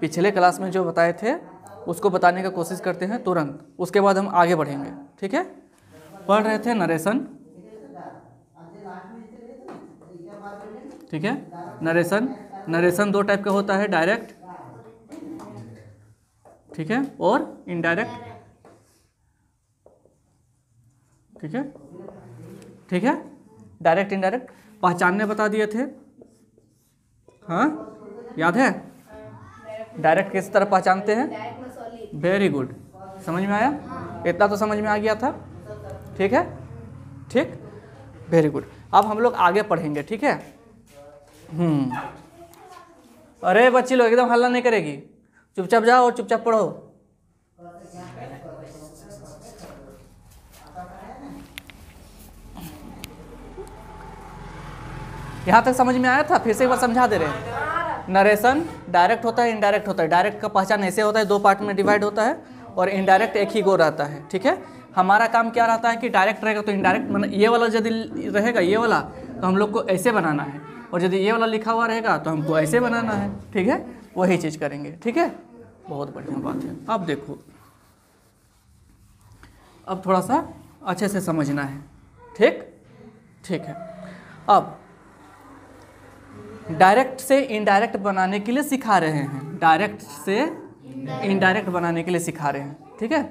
पिछले क्लास में जो बताए थे उसको बताने का कोशिश करते हैं तुरंत, उसके बाद हम आगे बढ़ेंगे। ठीक है, पढ़ रहे थे नरेशन। ठीक है, नरेशन दो टाइप का होता है, डायरेक्ट, ठीक है, और इनडायरेक्ट। ठीक है, ठीक है, डायरेक्ट इनडायरेक्ट पहचानने बता दिए थे। हाँ, याद है डायरेक्ट किस तरह पहचानते हैं? वेरी गुड, समझ में आया? इतना तो समझ में आ गया था। ठीक है, ठीक, वेरी गुड। अब हम लोग आगे पढ़ेंगे। ठीक है, अरे बच्ची लोग एकदम हल्ला नहीं करेगी, चुपचाप जाओ और चुपचाप पढ़ो। यहाँ तक समझ में आया था? फिर से एक बार समझा दे रहे हैं। नरेशन डायरेक्ट होता है, इनडायरेक्ट होता है। डायरेक्ट का पहचान ऐसे होता है, दो पार्ट में डिवाइड होता है, और इनडायरेक्ट एक ही गो रहता है। ठीक है, हमारा काम क्या रहता है कि डायरेक्ट रहेगा तो इनडायरेक्ट, मतलब ये वाला यदि रहेगा ये वाला तो हम लोग को ऐसे बनाना है, और यदि ये वाला लिखा हुआ रहेगा तो हमको ऐसे बनाना है। ठीक है, वही चीज़ करेंगे। ठीक है, बहुत बढ़िया बात है। अब देखो, अब थोड़ा सा अच्छे से समझना है। ठीक, ठीक है। अब डायरेक्ट से इनडायरेक्ट बनाने के लिए सिखा रहे हैं, डायरेक्ट से इनडायरेक्ट बनाने के लिए सिखा रहे हैं। ठीक है,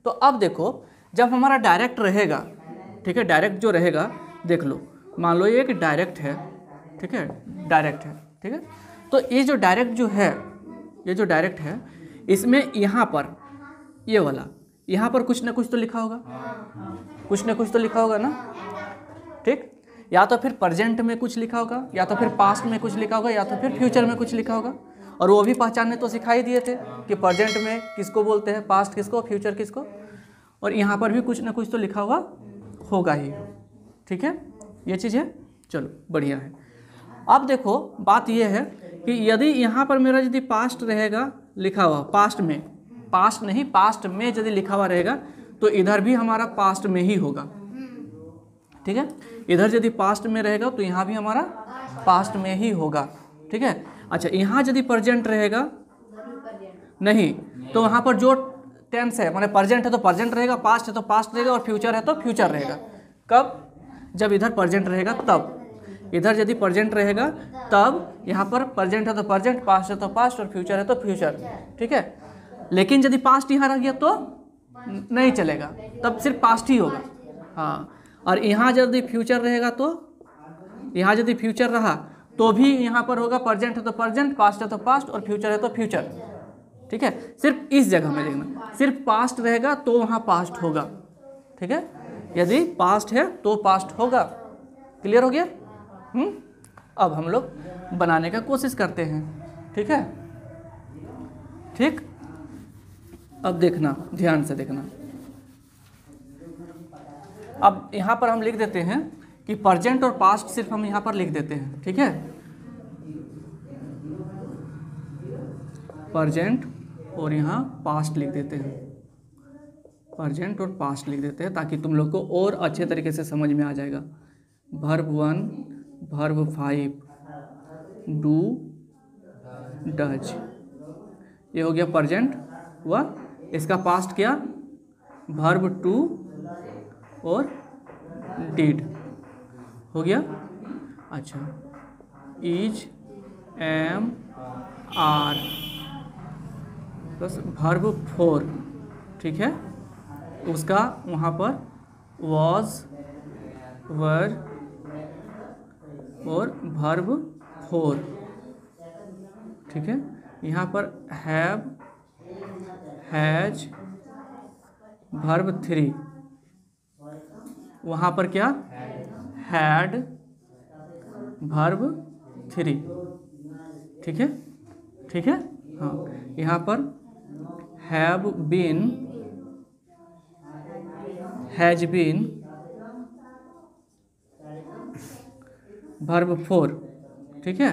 तो अब देखो, जब हमारा डायरेक्ट रहेगा, ठीक है, डायरेक्ट जो रहेगा, देख लो, मान लो ये एक डायरेक्ट है। ठीक है, डायरेक्ट है। ठीक है, तो ये जो डायरेक्ट जो है, ये जो डायरेक्ट है, इसमें यहाँ पर ये वाला, यहाँ पर कुछ ना कुछ तो लिखा होगा, कुछ ना कुछ तो लिखा होगा ना। ठीक, या तो फिर प्रेजेंट में कुछ लिखा होगा, या तो फिर पास्ट में कुछ लिखा होगा, या तो फिर फ्यूचर में कुछ लिखा होगा। और वो भी पहचानने तो सिखाई दिए थे कि प्रेजेंट में किसको बोलते हैं, पास्ट किसको, फ्यूचर किसको। और यहाँ पर भी कुछ ना कुछ तो लिखा हुआ होगा ही। ठीक है, ये चीज़ है। चलो बढ़िया है। अब देखो, बात ये है कि यदि यहाँ पर मेरा यदि पास्ट रहेगा लिखा हुआ, पास्ट में, पास्ट नहीं, पास्ट में यदि लिखा हुआ रहेगा तो इधर भी हमारा पास्ट में ही होगा। ठीक है, इधर यदि पास्ट में रहेगा तो यहाँ भी हमारा पास्ट में ही होगा। ठीक है, अच्छा, यहाँ यदि प्रेजेंट रहेगा नहीं, तो वहाँ पर जो टेंस है, माने प्रेजेंट है तो प्रेजेंट रहेगा, पास्ट है तो पास्ट रहेगा, और फ्यूचर है तो फ्यूचर रहेगा। कब? जब इधर प्रेजेंट रहेगा तब। इधर यदि प्रेजेंट रहेगा तब यहाँ पर प्रेजेंट है तो प्रेजेंट, पास्ट है तो पास्ट, और फ्यूचर है तो फ्यूचर। ठीक है, लेकिन यदि पास्ट यहाँ रह गया तो नहीं चलेगा, तब सिर्फ पास्ट ही होगा। हाँ, और यहाँ यदि फ्यूचर रहेगा तो, यहाँ यदि फ्यूचर रहा तो भी यहाँ पर होगा, प्रेजेंट है तो प्रेजेंट, पास्ट है तो पास्ट, और फ्यूचर है तो फ्यूचर। ठीक है, सिर्फ इस जगह में देखना, सिर्फ पास्ट रहेगा तो वहाँ पास्ट होगा। ठीक है, यदि पास्ट है तो पास्ट होगा। क्लियर हो गया? अब हम लोग बनाने का कोशिश करते हैं। ठीक है, ठीक, अब देखना, ध्यान से देखना। अब यहाँ पर हम लिख देते हैं कि प्रेजेंट और पास्ट सिर्फ हम यहाँ पर लिख देते हैं। ठीक है, प्रेजेंट और यहाँ पास्ट लिख देते हैं, प्रेजेंट और पास्ट लिख देते हैं, ताकि तुम लोग को और अच्छे तरीके से समझ में आ जाएगा। वर्ब 1, वर्ब 5, डू, डज, ये हो गया प्रेजेंट हुआ। इसका पास्ट क्या? वर्ब 2 और डिड हो गया। अच्छा, is, am, are plus verb 4। ठीक है, उसका वहाँ पर वॉज, वर और वर्ब 4। ठीक है, यहाँ पर हैव, हैज, वर्ब 3, वहाँ पर क्या? Had, verb 3। ठीक है, ठीक है, हाँ, यहाँ पर have been, has been, verb 4। ठीक है,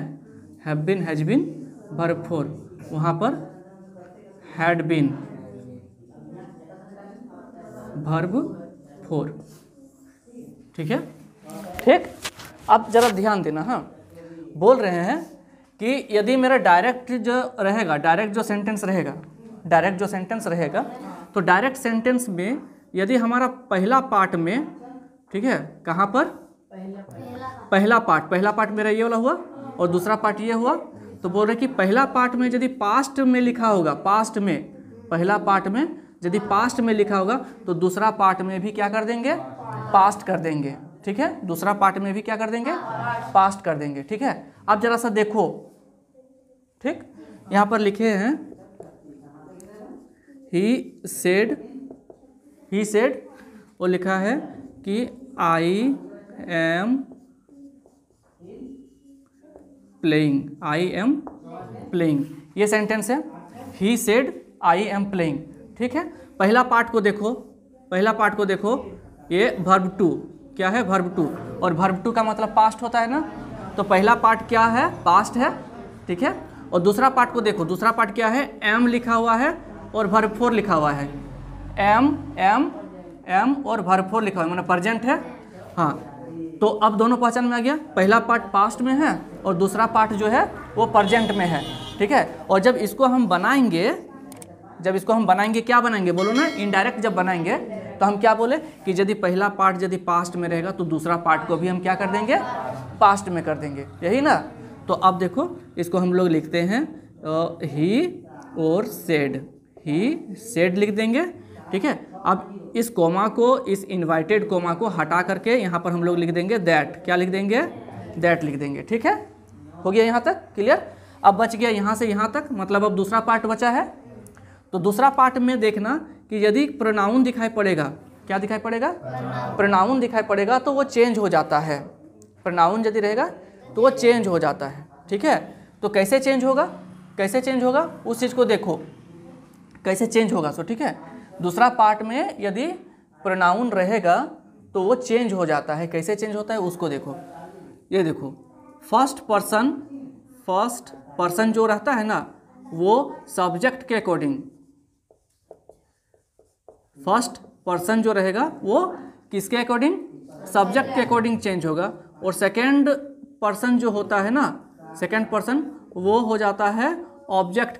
have been, has been, verb 4, वहाँ पर हैड बीन, वर्ब 4। ठीक है, ठीक। अब जरा ध्यान देना। हाँ, बोल रहे हैं कि यदि मेरा डायरेक्ट जो रहेगा, डायरेक्ट जो सेंटेंस रहेगा, तो डायरेक्ट सेंटेंस में यदि हमारा पहला पार्ट में, ठीक है, कहाँ पर पहला पार्ट मेरा ये वाला हुआ और दूसरा पार्ट ये हुआ, तो बोल रहे कि पहला पार्ट में यदि पास्ट में लिखा होगा, पहला पार्ट में यदि पास्ट में लिखा होगा तो दूसरा पार्ट में भी क्या कर देंगे, पास्ट कर देंगे, ठीक है, दूसरा पार्ट में भी क्या कर देंगे, पास्ट कर देंगे, ठीक है। अब जरा सा देखो, ठीक, यहाँ पर लिखे हैं ही सेड, वो लिखा है कि आई एम प्लेइंग, ये सेंटेंस है, he said I am playing, ठीक है। पहला पार्ट को देखो, ये वर्ब टू, क्या है, वर्ब टू, और वर्ब टू का मतलब पास्ट होता है ना, तो पहला पार्ट क्या है, पास्ट है, ठीक है। और दूसरा पार्ट को देखो, दूसरा पार्ट क्या है, एम लिखा हुआ है और वर्ब फोर लिखा हुआ है, एम और वर्ब फोर लिखा हुआ है, मतलब प्रेजेंट है, हाँ। तो अब दोनों पहचान में आ गया, पहला पार्ट पास्ट में है और दूसरा पार्ट जो है वो प्रेजेंट में है, ठीक है। और जब इसको हम बनाएंगे, क्या बनाएंगे बोलो ना, इनडायरेक्ट जब बनाएंगे तो हम क्या बोले कि यदि पहला पार्ट यदि पास्ट में रहेगा तो दूसरा पार्ट को भी हम क्या कर देंगे, पास्ट में कर देंगे, यही ना। तो अब देखो इसको हम लोग लिखते हैं ही और सेड लिख देंगे, ठीक है। अब इस कोमा को, इस इन्वाइटेड कोमा को हटा करके यहाँ पर हम लोग लिख देंगे दैट, क्या लिख देंगे, दैट लिख देंगे, ठीक है। हो गया यहाँ तक क्लियर। अब बच गया यहाँ से यहाँ तक, मतलब अब दूसरा पार्ट बचा है। तो दूसरा पार्ट में देखना कि यदि प्रोनाउन दिखाई पड़ेगा, क्या दिखाई पड़ेगा, प्रोनाउन दिखाई पड़ेगा तो वो चेंज हो जाता है, प्रोनाउन यदि रहेगा तो वो चेंज हो जाता है, ठीक है। तो कैसे चेंज होगा, उस चीज़ को देखो कैसे चेंज होगा, सो ठीक है। दूसरा पार्ट में यदि प्रोनाउन रहेगा तो वो चेंज हो जाता है, कैसे चेंज होता है उसको देखो। ये देखो फर्स्ट पर्सन जो रहता है ना वो सब्जेक्ट के अकॉर्डिंग, फर्स्ट पर्सन जो रहेगा वो किसके अकॉर्डिंग, सब्जेक्ट के अकॉर्डिंग चेंज होगा। और सेकेंड पर्सन जो होता है ना, सेकेंड पर्सन वो हो जाता है ऑब्जेक्ट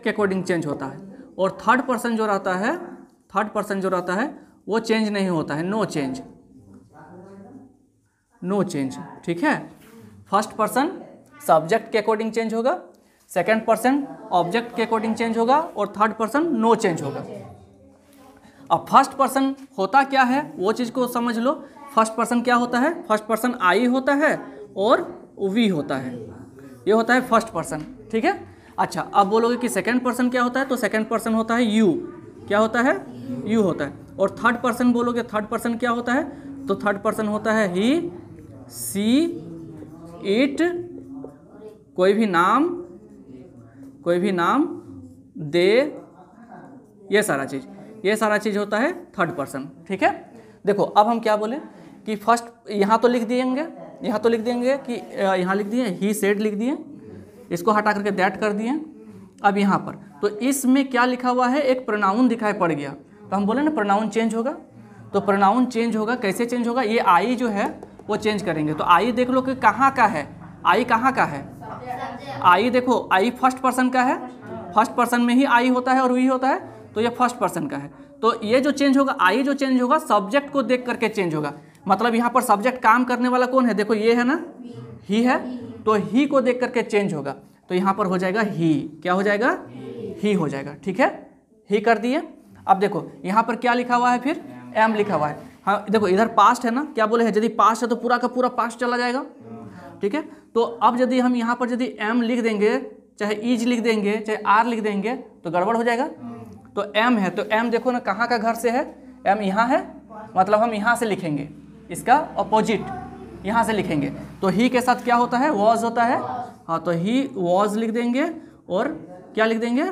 के अकॉर्डिंग चेंज होता है। और थर्ड पर्सन जो रहता है वो चेंज नहीं होता है, नो चेंज, ठीक है। फर्स्ट पर्सन सब्जेक्ट के अकॉर्डिंग चेंज होगा, सेकेंड पर्सन ऑब्जेक्ट के अकॉर्डिंग चेंज होगा और थर्ड पर्सन नो चेंज होगा। अब फर्स्ट पर्सन होता क्या है वो चीज़ को समझ लो। फर्स्ट पर्सन क्या होता है, फर्स्ट पर्सन आई होता है और वी होता है, ये होता है फर्स्ट पर्सन, ठीक है। अच्छा अब बोलोगे कि सेकेंड पर्सन क्या होता है, तो सेकेंड पर्सन होता है यू, क्या होता है, यू होता है। और थर्ड पर्सन बोलोगे, थर्ड पर्सन क्या होता है, तो थर्ड पर्सन होता है ही, सी, इट, कोई भी नाम, दे, ये सारा चीज़ होता है थर्ड पर्सन, ठीक है। देखो अब हम क्या बोले कि फर्स्ट यहाँ तो लिख देंगे कि यहाँ लिख दिए ही सेड लिख दिए, इसको हटा करके दैट कर दिए। अब यहाँ पर तो इसमें क्या लिखा हुआ है, एक प्रोनाउन दिखाई पड़ गया, तो हम बोले ना प्रोनाउन चेंज होगा। तो प्रोनाउन चेंज होगा, कैसे चेंज होगा, ये आई जो है वो चेंज करेंगे। तो आई देख लो कि कहाँ का है, आई कहाँ का है, आई देखो आई फर्स्ट पर्सन का है, फर्स्ट पर्सन में ही आई होता है और वी होता है, तो ये फर्स्ट पर्सन का है। तो ये जो चेंज होगा, आई जो चेंज होगा सब्जेक्ट को देख करके चेंज होगा। मतलब यहाँ पर सब्जेक्ट काम करने वाला कौन है, देखो ये है ना, ही है, तो ही को देख करके चेंज होगा। तो यहाँ पर हो जाएगा ही, क्या हो जाएगा, ही हो जाएगा, ठीक है, ही कर दिए। अब देखो यहाँ पर क्या लिखा हुआ है, फिर एम लिखा हुआ है। हाँ देखो इधर पास्ट है ना, क्या बोले हैं, यदि पास्ट है तो पूरा का पूरा पास्ट चला जाएगा, ठीक है। तो अब यदि हम यहाँ पर यदि एम लिख देंगे, चाहे इज लिख देंगे, चाहे आर लिख देंगे, तो गड़बड़ हो जाएगा। तो एम है, तो एम देखो ना कहाँ का घर से है, एम यहाँ है, मतलब हम यहाँ से लिखेंगे, इसका अपोजिट यहाँ से लिखेंगे। तो ही के साथ क्या होता है, वॉज होता है, हाँ तो ही वॉज लिख देंगे और क्या लिख देंगे,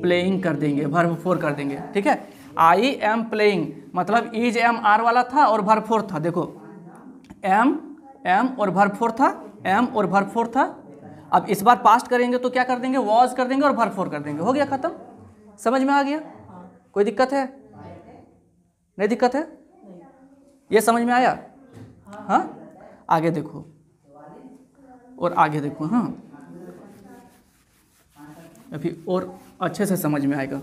प्लेइंग कर देंगे, वर्ब फोर कर देंगे, ठीक है। आई एम प्लेइंग मतलब इज एम आर वाला था और वर्ब फोर था, देखो एम और वर्ब फोर था, एम और वर्ब फोर था। अब इस बार पास्ट करेंगे तो क्या कर देंगे, वॉज कर देंगे और वर्ब फोर कर देंगे, हो गया खत्म। समझ में आ गया, कोई दिक्कत है, नहीं दिक्कत है, ये समझ में आया। हाँ आगे देखो, और आगे देखो, हाँ अभी और अच्छे से समझ में आएगा।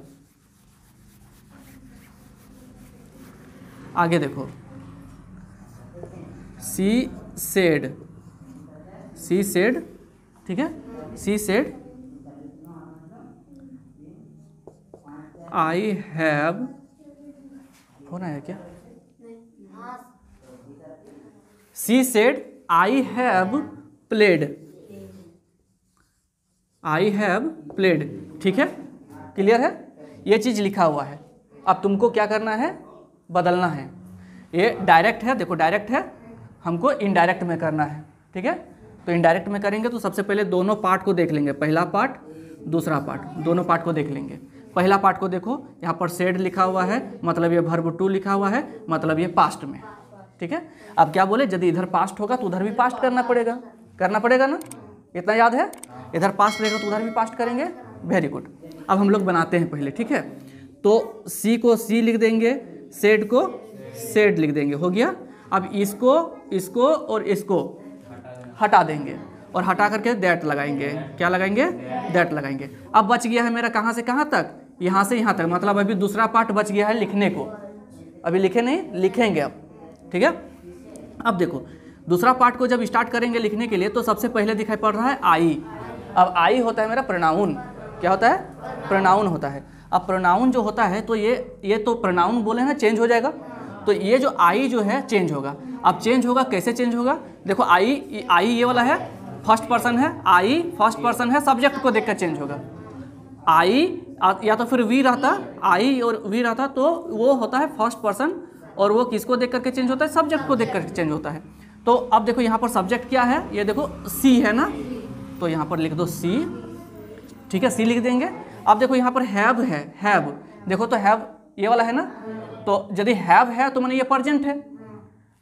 आगे देखो, सी सेड, ठीक है, she said I have, phone आया क्या? She said I have played, ठीक है, क्लियर है? ये चीज़ लिखा हुआ है। अब तुमको क्या करना है, बदलना है। ये डायरेक्ट है, देखो डायरेक्ट है, हमको इनडायरेक्ट में करना है, ठीक है। तो इनडायरेक्ट में करेंगे तो सबसे पहले दोनों पार्ट को देख लेंगे, पहला पार्ट दूसरा पार्ट, दोनों पार्ट को देख लेंगे। पहला पार्ट को देखो, यहाँ पर सेड लिखा हुआ है, मतलब ये वर्ब टू लिखा हुआ है, मतलब ये पास्ट में, ठीक है। अब क्या बोले, यदि इधर पास्ट होगा तो उधर भी पास्ट करना पड़ेगा ना, इतना याद है। इधर पास्ट रहेगा तो उधर भी पास्ट करेंगे, वेरी गुड। अब हम लोग बनाते हैं पहले, ठीक है। तो सी को सी लिख देंगे, सेड को सेड लिख देंगे, हो गया। अब इसको और इसको हटा देंगे और हटा करके दैट लगाएंगे, क्या लगाएंगे, दैट लगाएंगे। अब बच गया है मेरा कहाँ से कहाँ तक, यहाँ से यहाँ तक, मतलब अभी दूसरा पार्ट बच गया है लिखने को, अभी लिखे नहीं, लिखेंगे अब, ठीक है। अब देखो दूसरा पार्ट को जब स्टार्ट करेंगे लिखने के लिए तो सबसे पहले दिखाई पड़ रहा है आई। अब आई होता है मेरा प्रोनाउन, क्या होता है, प्रोनाउन होता है। अब प्रोनाउन जो होता है तो ये तो प्रोनाउन बोले ना, चेंज हो जाएगा, तो ये जो आई जो है चेंज होगा। अब चेंज होगा, कैसे चेंज होगा, देखो आई ये वाला है, फर्स्ट पर्सन है, आई फर्स्ट पर्सन है, सब्जेक्ट को देखकर चेंज होगा। आई या तो फिर वी रहता, आई और वी रहता तो वो होता है फर्स्ट पर्सन, और वो किसको देख करके चेंज होता है, सब्जेक्ट को देख करके चेंज होता है। तो अब देखो यहाँ पर सब्जेक्ट क्या है, ये देखो सी है ना, तो यहाँ पर लिख दो सी, ठीक है, सी लिख देंगे। अब देखो यहाँ पर हैव है, हैव देखो तो हैव ये वाला है ना, तो यदि हैव है तो मैंने ये प्रेजेंट है,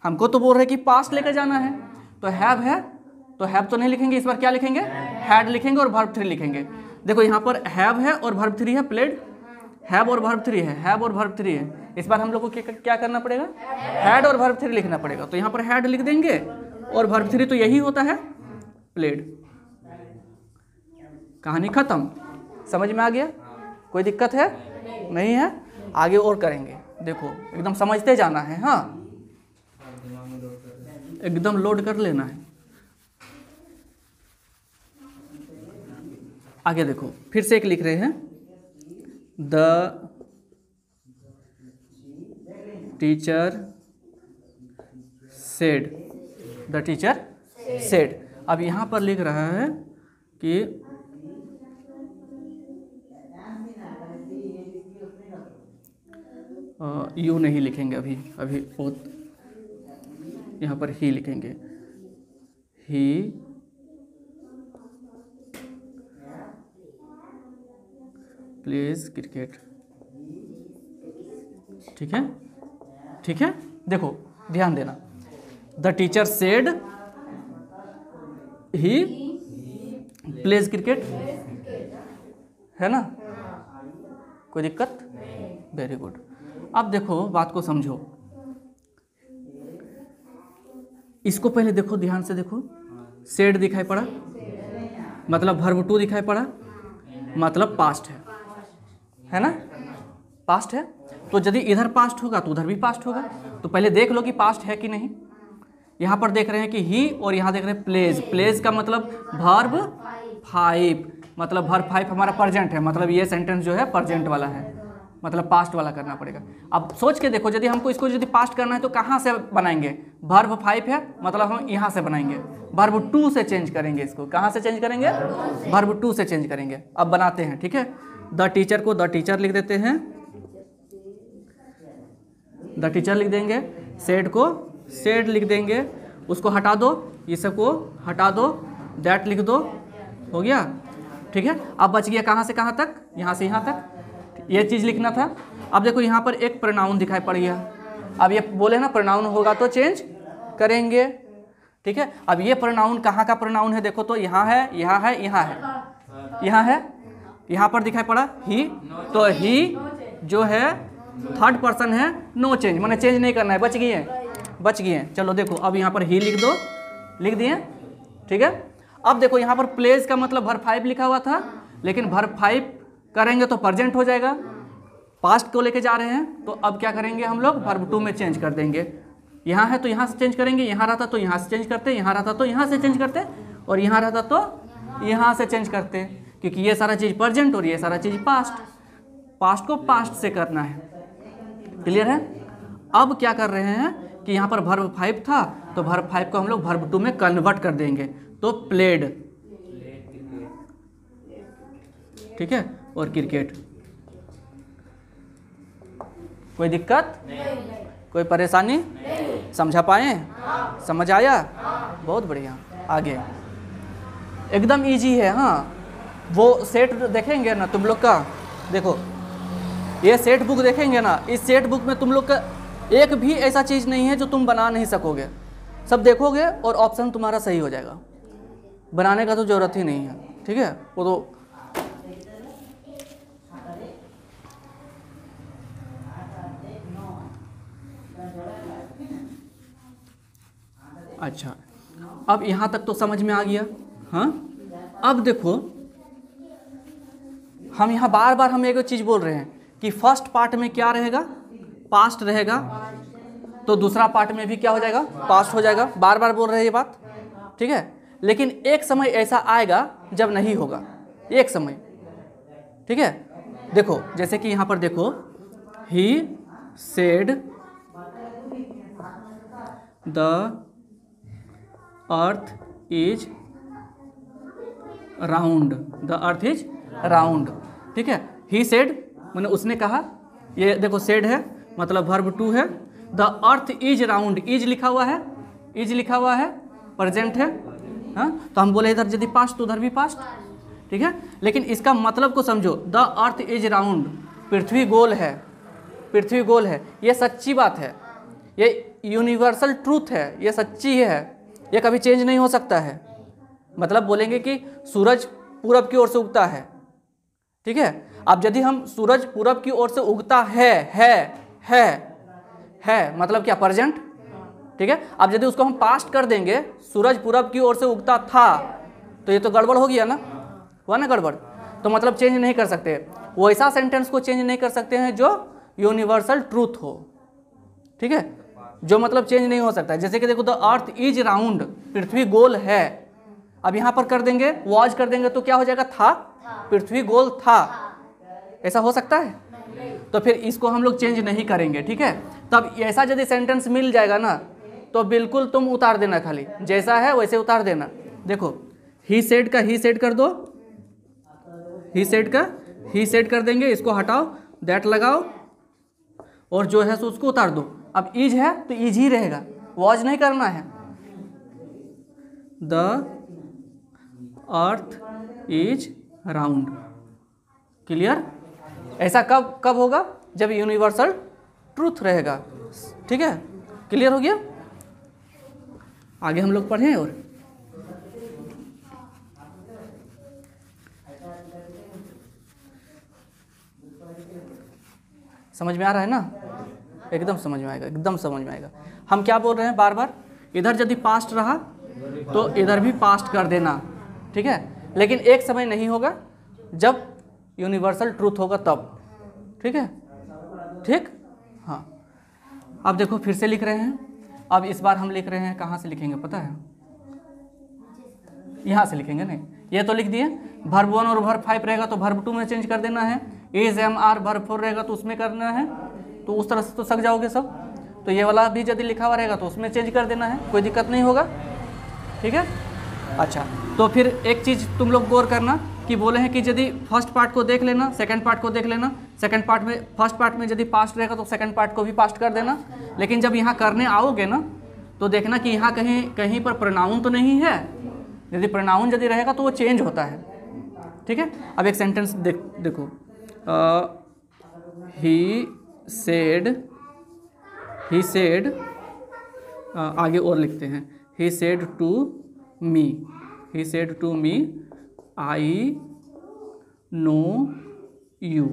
हमको तो बोल रहे कि पास्ट लेकर जाना है, तो हैव है तो हैव तो नहीं लिखेंगे, इस बार क्या लिखेंगे, हैड लिखेंगे और वर्ब थ्री लिखेंगे। देखो यहाँ पर हैव है और वर्ब थ्री है, प्लेड, हैव और वर्ब थ्री है, हैव और वर्ब थ्री है। इस बार हम लोग को क्या करना पड़ेगा, हैड और वर्ब थ्री लिखना पड़ेगा। तो यहाँ पर हैड लिख देंगे और वर्ब थ्री तो यही होता है, प्लेड। कहानी खत्म, समझ में आ गया, कोई दिक्कत है नहीं है? आगे और करेंगे, देखो एकदम समझते जाना है, हाँ एकदम लोड कर लेना है। आगे देखो फिर से एक लिख रहे हैं, the teacher said, the teacher said. अब यहाँ पर लिख रहा है कि यू नहीं लिखेंगे, अभी बहुत, यहाँ पर ही लिखेंगे, ही प्लेज क्रिकेट, ठीक है, ठीक है। देखो ध्यान देना, the teacher said he plays cricket, है ना, कोई दिक्कत, वेरी गुड। अब देखो बात को समझो, इसको पहले देखो, ध्यान से देखो, सेड दिखाई पड़ा मतलब वर्ब टू दिखाई पड़ा, मतलब पास्ट है ना, पास्ट है। तो यदि इधर पास्ट होगा तो उधर भी पास्ट होगा, तो पहले देख लो कि पास्ट है कि नहीं। यहाँ पर देख रहे हैं कि ही, और यहाँ देख रहे हैं प्लेज, प्लेज का मतलब वर्ब फाइव, मतलब वर्ब फाइव हमारा प्रेजेंट है, मतलब ये सेंटेंस जो है प्रेजेंट वाला है, मतलब पास्ट वाला करना पड़ेगा। अब सोच के देखो, यदि हमको इसको यदि पास्ट करना है तो कहाँ से बनाएंगे, वर्ब फाइव है मतलब हम यहाँ से बनाएंगे, वर्ब टू से चेंज करेंगे इसको, कहाँ से चेंज करेंगे, वर्ब टू से चेंज करेंगे। अब बनाते हैं, ठीक है। द टीचर को द टीचर लिख देते हैं, द टीचर लिख देंगे, सेड को सेड लिख देंगे, उसको हटा दो, ये सबको हटा दो, दैट लिख दो, हो गया, ठीक है। अब बच गया कहाँ से कहाँ तक, यहाँ से यहाँ तक, ये चीज़ लिखना था। अब देखो यहाँ पर एक प्रोनाउन दिखाई पड़ गया, अब ये बोले ना प्रोनाउन होगा तो चेंज करेंगे, ठीक है। अब ये प्रोनाउन कहाँ का प्रोनाउन है, देखो तो यहाँ है, यहाँ है, यहाँ है, यहाँ है, यहाँ पर दिखाई पड़ा ही, तो ही जो है थर्ड पर्सन है, नो चेंज, मैंने चेंज नहीं करना है, बच गई है, बच गई है। चलो देखो अब यहाँ पर ही लिख दो, लिख दिए, ठीक है। अब देखो यहाँ पर प्लेज का मतलब वर्ब 5 लिखा हुआ था, लेकिन वर्ब 5 करेंगे तो प्रेजेंट हो जाएगा, पास्ट को लेके जा रहे हैं, तो अब क्या करेंगे हम लोग वर्ब 2 में चेंज कर देंगे। यहाँ है तो यहाँ से चेंज करेंगे, यहाँ रहता तो यहाँ से चेंज करते, यहाँ रहता तो यहाँ से चेंज करते, और यहाँ रहता तो यहाँ से चेंज करते, क्योंकि ये सारा चीज़ प्रेजेंट और ये सारा चीज़ पास्ट, पास्ट को पास्ट से करना है। क्लियर है? अब क्या कर रहे हैं कि यहाँ पर वर्ब 5 था तो वर्ब 5 को हम लोग वर्ब 2 में कन्वर्ट कर देंगे, तो प्लेड, ठीक है, और क्रिकेट। कोई दिक्कत? कोई परेशानी? समझा पाए? समझ आया? बहुत बढ़िया। आगे एकदम इजी है। हाँ, वो सेट देखेंगे ना तुम लोग का, देखो ये सेट बुक देखेंगे ना, इस सेट बुक में तुम लोग का एक भी ऐसा चीज़ नहीं है जो तुम बना नहीं सकोगे। सब देखोगे और ऑप्शन तुम्हारा सही हो जाएगा, बनाने का तो ज़रूरत ही नहीं है। ठीक है, वो तो अच्छा, अब यहाँ तक तो समझ में आ गया। हाँ, अब देखो हम यहाँ बार बार हम एक चीज़ बोल रहे हैं कि फर्स्ट पार्ट में क्या रहेगा, पास्ट रहेगा, तो दूसरा पार्ट में भी क्या हो जाएगा, पास्ट हो जाएगा। बार बार बोल रहे हैं ये बात, ठीक है। लेकिन एक समय ऐसा आएगा जब नहीं होगा, एक समय, ठीक है। देखो जैसे कि यहाँ पर देखो, he said the earth is round, the earth is round, ठीक है। ही सेड मैंने उसने कहा, ये देखो सेड है मतलब वर्ब 2 है। The earth is round, is लिखा हुआ है, इज लिखा हुआ है, प्रेजेंट है। हाँ, तो हम बोले इधर यदि पास्ट तो उधर भी पास्ट, ठीक है। लेकिन इसका मतलब को समझो, द अर्थ इज राउंड, पृथ्वी गोल है, पृथ्वी गोल है, ये सच्ची बात है, ये यूनिवर्सल ट्रूथ है, ये सच्ची है, ये कभी चेंज नहीं हो सकता है। मतलब बोलेंगे कि सूरज पूरब की ओर से उगता है, ठीक है। अब यदि हम सूरज पूरब की ओर से उगता है मतलब क्या, प्रेजेंट, ठीक है। अब यदि उसको हम पास्ट कर देंगे, सूरज पूरब की ओर से उगता था, तो ये तो गड़बड़ हो गया ना, हुआ ना गड़बड़। तो मतलब चेंज नहीं कर सकते, वैसा सेंटेंस को चेंज नहीं कर सकते हैं जो यूनिवर्सल ट्रूथ हो, ठीक है, जो मतलब चेंज नहीं हो सकता। जैसे कि देखो, द अर्थ इज राउंड, पृथ्वी गोल है। अब यहाँ पर कर देंगे, वॉज कर देंगे तो क्या हो जाएगा, था, पृथ्वी गोल था। ऐसा हो सकता है? तो फिर इसको हम लोग चेंज नहीं करेंगे, ठीक है। तब ऐसा यदि सेंटेंस मिल जाएगा ना, तो बिल्कुल तुम उतार देना, खाली जैसा है वैसे उतार देना। देखो ही सेड का ही सेड कर दो, ही सेड का ही सेड कर देंगे, इसको हटाओ, दैट लगाओ, और जो है सो उसको उतार दो। अब इज है तो इज ही रहेगा, वॉज नहीं करना है। The earth is round, clear. ऐसा कब कब होगा, जब यूनिवर्सल ट्रूथ रहेगा, ठीक है। क्लियर हो गया? आगे हम लोग पढ़ें और समझ में आ रहा है ना, एकदम समझ में आएगा, एकदम समझ में आएगा। हम क्या बोल रहे हैं बार बार, इधर यदि पास्ट रहा तो इधर भी पास्ट कर देना, ठीक है। लेकिन एक समय नहीं होगा, जब यूनिवर्सल ट्रूथ होगा तब, ठीक है, ठीक। हाँ, अब देखो फिर से लिख रहे हैं। अब इस बार हम लिख रहे हैं, कहाँ से लिखेंगे पता है, यहाँ से लिखेंगे। नहीं, ये तो लिख दिए, वर्ब 1 और वर्ब 5 रहेगा तो वर्ब 2 में चेंज कर देना है। इज एम आर वर्ब 4 रहेगा तो उसमें करना है, तो उस तरह से तो सक जाओगे सब। तो ये वाला भी यदि लिखा हुआ रहेगा तो उसमें चेंज कर देना है, कोई दिक्कत नहीं होगा, ठीक है। अच्छा, तो फिर एक चीज़ तुम लोग गौर करना कि बोले हैं कि यदि फर्स्ट पार्ट को देख लेना, सेकंड पार्ट को देख लेना। सेकंड पार्ट में, फर्स्ट पार्ट में यदि पास्ट रहेगा तो सेकंड पार्ट को भी पास्ट कर देना। लेकिन जब यहाँ करने आओगे ना, तो देखना कि यहाँ कहीं कहीं पर प्रोनाउन तो नहीं है। यदि प्रोनाउन यदि रहेगा तो वो चेंज होता है, ठीक है। अब एक सेंटेंस देखो, ही सेड, आगे और लिखते हैं, he said to me I know you,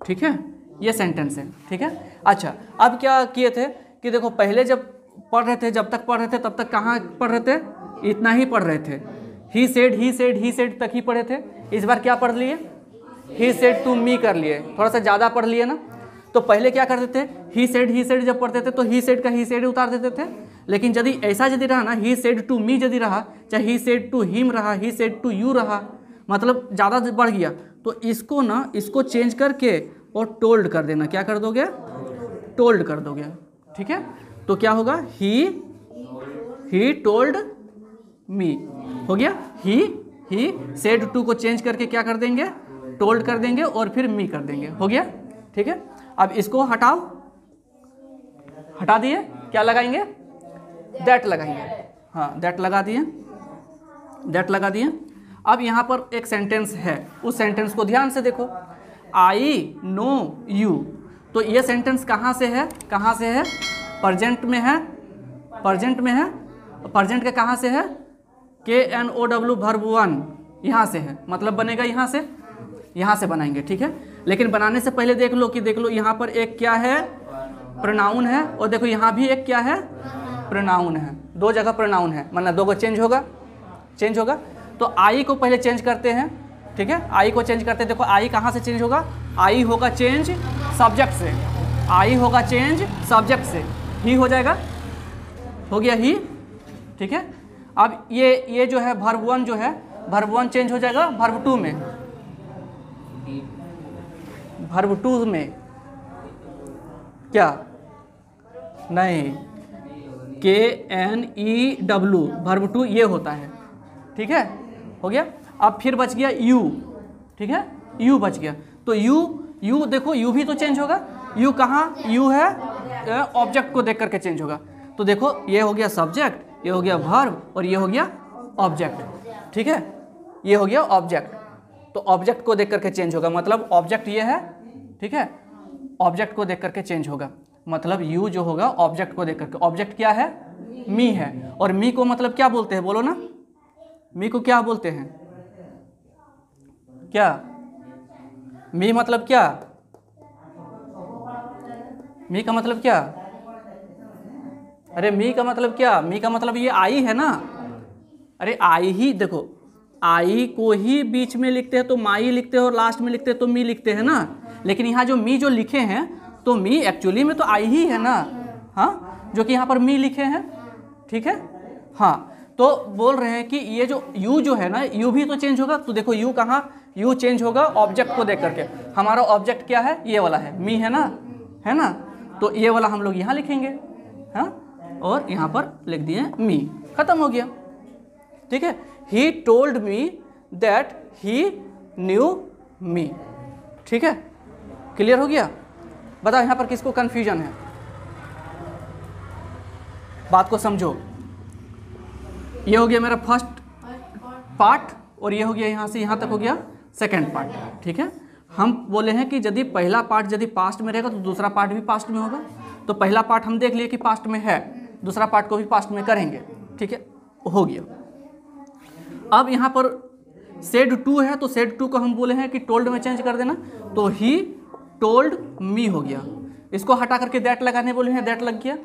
ठीक है। ये सेंटेंस है, ठीक है। अच्छा, अब क्या किए थे कि देखो, पहले जब पढ़ रहे थे, जब तक पढ़ रहे थे तब तक कहाँ पढ़ रहे थे, इतना ही पढ़ रहे थे। ही सेड तक ही पढ़े थे, इस बार क्या पढ़ लिए, ही सेड टू मी कर लिए, थोड़ा सा ज़्यादा पढ़ लिए ना। तो पहले क्या करते थे, ही सेड जब पढ़ते थे तो ही सेड का ही सेड उतार देते थे, लेकिन यदि ऐसा यदि रहा ना, ही सेड टू मी यदि रहा, चाहे ही सेड टू हिम रहा, ही सेड टू यू रहा, मतलब ज़्यादा बढ़ गया, तो इसको ना, इसको चेंज करके और टोल्ड कर देना, क्या कर दोगे, टोल्ड कर दोगे, ठीक है। तो क्या होगा, ही टोल्ड मी हो गया, ही सेड टू को चेंज करके क्या कर देंगे, टोल्ड कर देंगे और फिर मी कर देंगे, हो गया, ठीक है। अब इसको हटाओ, हटा दिए, क्या लगाएंगे, दैट लगाएंगे, हाँ दैट लगा दिए, दैट लगा दिए। अब यहाँ पर एक सेंटेंस है, उस सेंटेंस को ध्यान से देखो, आई नो यू, तो ये सेंटेंस कहाँ से है, कहाँ से है, प्रेजेंट में है, प्रेजेंट में है, प्रेजेंट के कहाँ से है, KNOW वर्ब 1 यहाँ से है, मतलब बनेगा यहाँ से बनाएंगे, ठीक है। लेकिन बनाने से पहले देख लो कि देख लो यहाँ पर एक क्या है, प्रोनाउन है, और देखो यहाँ भी एक क्या है, प्रोनाउन है, दो जगह प्रोनाउन है, मतलब दो को चेंज होगा। तो आई को पहले चेंज करते हैं, ठीक है, आई को चेंज करते हैं। देखो आई कहाँ से चेंज होगा, आई होगा चेंज सब्जेक्ट से, आई होगा चेंज सब्जेक्ट से, ही हो जाएगा, हो गया ही, ठीक है। अब ये जो है वर्ब 1 जो है, वर्ब 1 चेंज हो जाएगा वर्ब 2 में, वर्ब 2 में क्या, नहीं, KNEW वर्ब 2 ये होता है, ठीक है, हो गया। अब फिर बच गया यू, ठीक है, यू बच गया। तो यू देखो, यू भी तो चेंज होगा, यू कहाँ, यू है ऑब्जेक्ट को देख करके चेंज होगा। तो देखो ये हो गया सब्जेक्ट, ये हो गया वर्ब और ये हो गया ऑब्जेक्ट, ठीक है, ये हो गया ऑब्जेक्ट। तो ऑब्जेक्ट को देख करके चेंज होगा, मतलब ऑब्जेक्ट ये है, ठीक है, ऑब्जेक्ट को देख करके चेंज होगा, मतलब यू जो होगा ऑब्जेक्ट को देख करके, ऑब्जेक्ट क्या है, मी है, और मी को मतलब क्या बोलते हैं, बोलो ना, मी को क्या बोलते हैं, क्या, मी मतलब क्या, मी का मतलब क्या, अरे मी का मतलब क्या, मी का मतलब ये आई है ना, अरे आई ही, देखो आई को ही बीच में लिखते हैं तो माई लिखते हैं और लास्ट में लिखते हैं तो मी लिखते हैं ना, लेकिन यहाँ जो मी जो लिखे हैं तो मी एक्चुअली में तो आई ही है ना, हाँ, जो कि यहाँ पर मी लिखे हैं, ठीक है, हाँ। तो बोल रहे हैं कि ये जो यू जो है ना, यू भी तो चेंज होगा। तो देखो यू कहाँ, यू चेंज होगा ऑब्जेक्ट को देख करके, हमारा ऑब्जेक्ट क्या है, ये वाला है, मी है ना, है ना, तो ये वाला हम लोग यहाँ लिखेंगे, हाँ, और यहाँ पर लिख दिए मी, खत्म हो गया, ठीक है। He told me that he knew me, ठीक है, क्लियर हो गया। बताओ यहाँ पर किसको कंफ्यूजन है, बात को समझो। ये हो गया मेरा फर्स्ट पार्ट और ये हो गया यहाँ से यहाँ तक हो गया सेकंड पार्ट, ठीक है। हम बोले हैं कि यदि पहला पार्ट यदि पास्ट में रहेगा तो दूसरा पार्ट भी पास्ट में होगा। तो पहला पार्ट हम देख लिए कि पास्ट में है, दूसरा पार्ट को भी पास्ट में करेंगे, ठीक है, हो गया। अब यहाँ पर सेड टू है तो सेड टू को हम बोले हैं कि टोल्ड में चेंज कर देना, तो ही टोल्ड मी हो गया। इसको हटा करके दैट लगाने बोले हैं, दैट लग गया।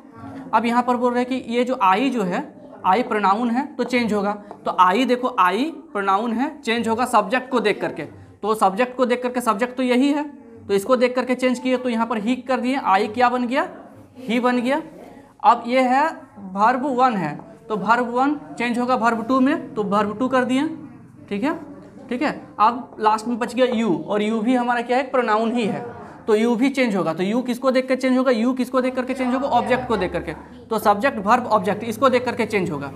अब यहाँ पर बोल रहे हैं कि ये जो आई जो है, आई प्रोनाउन है तो चेंज होगा। तो आई देखो, आई प्रोनाउन है, चेंज होगा सब्जेक्ट को देख करके। तो सब्जेक्ट को देख करके, सब्जेक्ट तो यही है, तो इसको देख करके चेंज किए, तो यहाँ पर ही कर दिए, आई क्या बन गया, ही बन गया। अब ये है वर्ब 1 है, तो वर्ब 1 चेंज होगा वर्ब 2 में, तो वर्ब 2 कर दिए, ठीक है, ठीक है। अब लास्ट में बच गया यू, और यू भी हमारा क्या है, प्रोनाउन ही है, तो यू भी चेंज होगा। तो यू किसको देख कर चेंज होगा, यू किसको देख करके चेंज होगा, ऑब्जेक्ट को देख करके। तो सब्जेक्ट वर्ब ऑब्जेक्ट इसको देख करके चेंज होगा,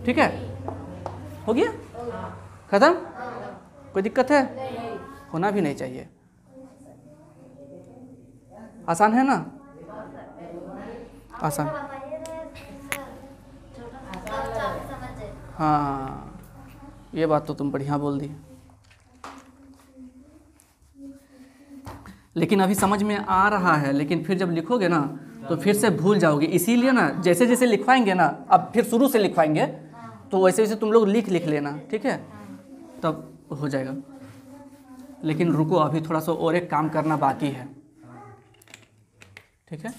ठीक है, हो गया, खत्म। कोई दिक्कत है, होना भी नहीं चाहिए, आसान है ना, आसान, हाँ, ये बात तो तुम बढ़िया बोल दी, लेकिन अभी समझ में आ रहा है, लेकिन फिर जब लिखोगे ना तो फिर से भूल जाओगे। इसीलिए ना जैसे जैसे लिखवाएंगे ना, अब फिर शुरू से लिखवाएंगे तो वैसे वैसे तुम लोग लिख लेना, ठीक है, तब हो जाएगा। लेकिन रुको, अभी थोड़ा सा और एक काम करना बाकी है, ठीक है।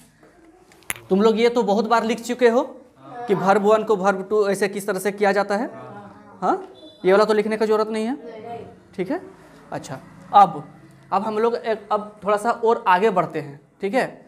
तुम लोग ये तो बहुत बार लिख चुके हो कि वर्ब 1 को वर्ब 2 ऐसे किस तरह से किया जाता है, हाँ, ये वाला तो लिखने का जरूरत नहीं है, ठीक है। अच्छा, अब हम लोग अब थोड़ा सा और आगे बढ़ते हैं, ठीक है।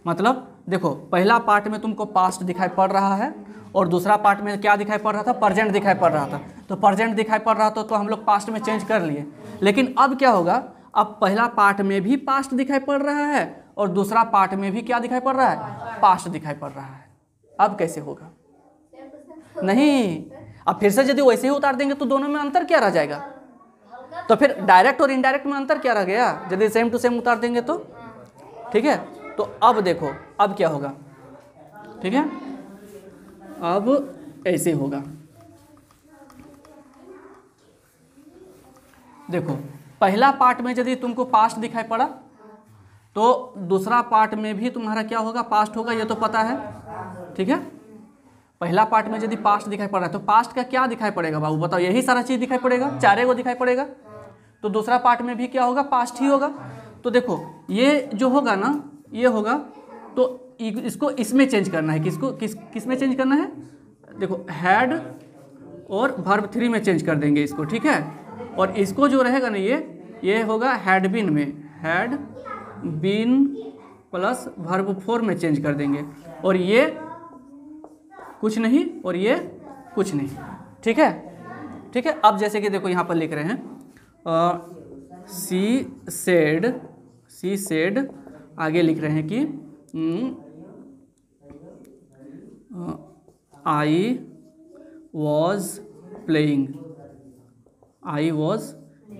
मतलब देखो, पहला पार्ट में तुमको पास्ट दिखाई पड़ रहा है और दूसरा पार्ट में क्या दिखाई पड़ रहा था, प्रेजेंट दिखाई पड़ रहा था। तो प्रेजेंट दिखाई पड़ रहा था तो हम लोग पास्ट में चेंज कर लिए। लेकिन अब क्या होगा, अब पहला पार्ट में भी पास्ट दिखाई पड़ रहा है और दूसरा पार्ट में भी क्या दिखाई पड़ रहा है, पास्ट दिखाई पड़ रहा है। अब कैसे होगा, नहीं, अब फिर से यदि वैसे ही उतार देंगे तो दोनों में अंतर क्या रह जाएगा। तो फिर डायरेक्ट और इनडायरेक्ट में अंतर क्या रह गया, यदि सेम टू सेम उतार देंगे तो, ठीक है। तो अब देखो, अब क्या होगा, ठीक है, अब ऐसे होगा। देखो, पहला पार्ट में यदि तुमको पास्ट दिखाई पड़ा तो दूसरा पार्ट में भी तुम्हारा क्या होगा, पास्ट होगा, ये तो पता है, ठीक है। पहला पार्ट में यदि पास्ट दिखाई पड़ रहा है तो पास्ट का क्या दिखाई पड़ेगा बाबू, बताओ, यही सारा चीज़ दिखाई पड़ेगा, चारे को दिखाई पड़ेगा। तो दूसरा पार्ट में भी क्या होगा, पास्ट ही होगा। तो देखो, ये जो होगा ना, ये होगा, तो इसको इसमें चेंज करना है, किसको किस में चेंज करना है, देखो, हैड और वर्ब 3 में चेंज कर देंगे इसको, ठीक है। और इसको जो रहेगा ना, ये होगा हैड बीन में, हैड बीन प्लस वर्ब 4 में चेंज कर देंगे, और ये कुछ नहीं और ये कुछ नहीं, ठीक है, ठीक है। अब जैसे कि देखो यहाँ पर लिख रहे हैं सी सेड, आगे लिख रहे हैं कि आई वॉज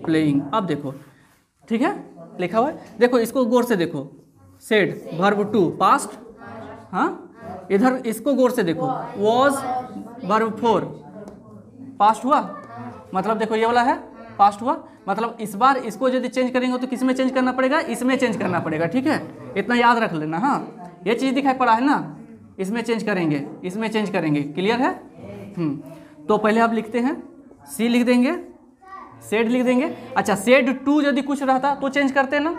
प्लेइंग। अब देखो, ठीक है, लिखा हुआ है, देखो इसको गौर से देखो, सेड वर्ब 2 पास्ट, हाँ, इधर इसको गौर से देखो, वॉज वर्ब 4 पास्ट हुआ, मतलब देखो ये वाला है पास्ट हुआ, मतलब इस बार इसको यदि चेंज करेंगे तो किस में चेंज करना पड़ेगा, इसमें चेंज करना पड़ेगा, ठीक है। इतना याद रख लेना, हाँ, ये चीज़ दिखाई पड़ा है ना, इसमें चेंज करेंगे, इसमें चेंज करेंगे, क्लियर है। तो पहले आप लिखते हैं, सी लिख देंगे, सेड लिख देंगे। अच्छा, सेड 2 यदि कुछ रहता तो चेंज करते ना,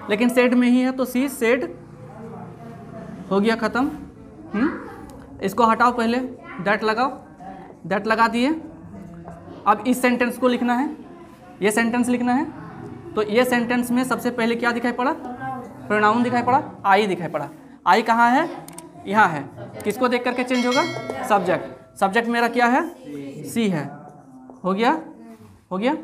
लेकिन सेड में ही है तो सी सेड हो गया, ख़त्म। इसको हटाओ, पहले दैट लगाओ, दैट लगा दिए। अब इस सेंटेंस को लिखना है, ये सेंटेंस लिखना है। तो ये सेंटेंस में सबसे पहले क्या दिखाई पड़ा, प्रोनाउन दिखाई पड़ा, आई दिखाई पड़ा। आई कहाँ है, यहाँ है, किसको देख करके चेंज होगा, सब्जेक्ट। सब्जेक्ट मेरा क्या है, सी है, हो गया, हो गया।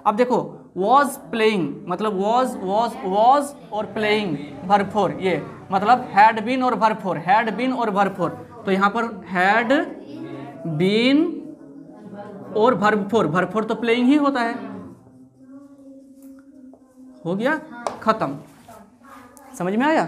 अब देखो, वॉज प्लेइंग, मतलब वॉज और प्लेइंग वर्ब 4, ये मतलब हैड बीन और वर्ब 4, हैड बीन और वर्ब 4। तो यहाँ पर हैड बीन और वर्ब 4 तो प्लेइंग ही होता है, हो गया, खत्म। समझ में आया।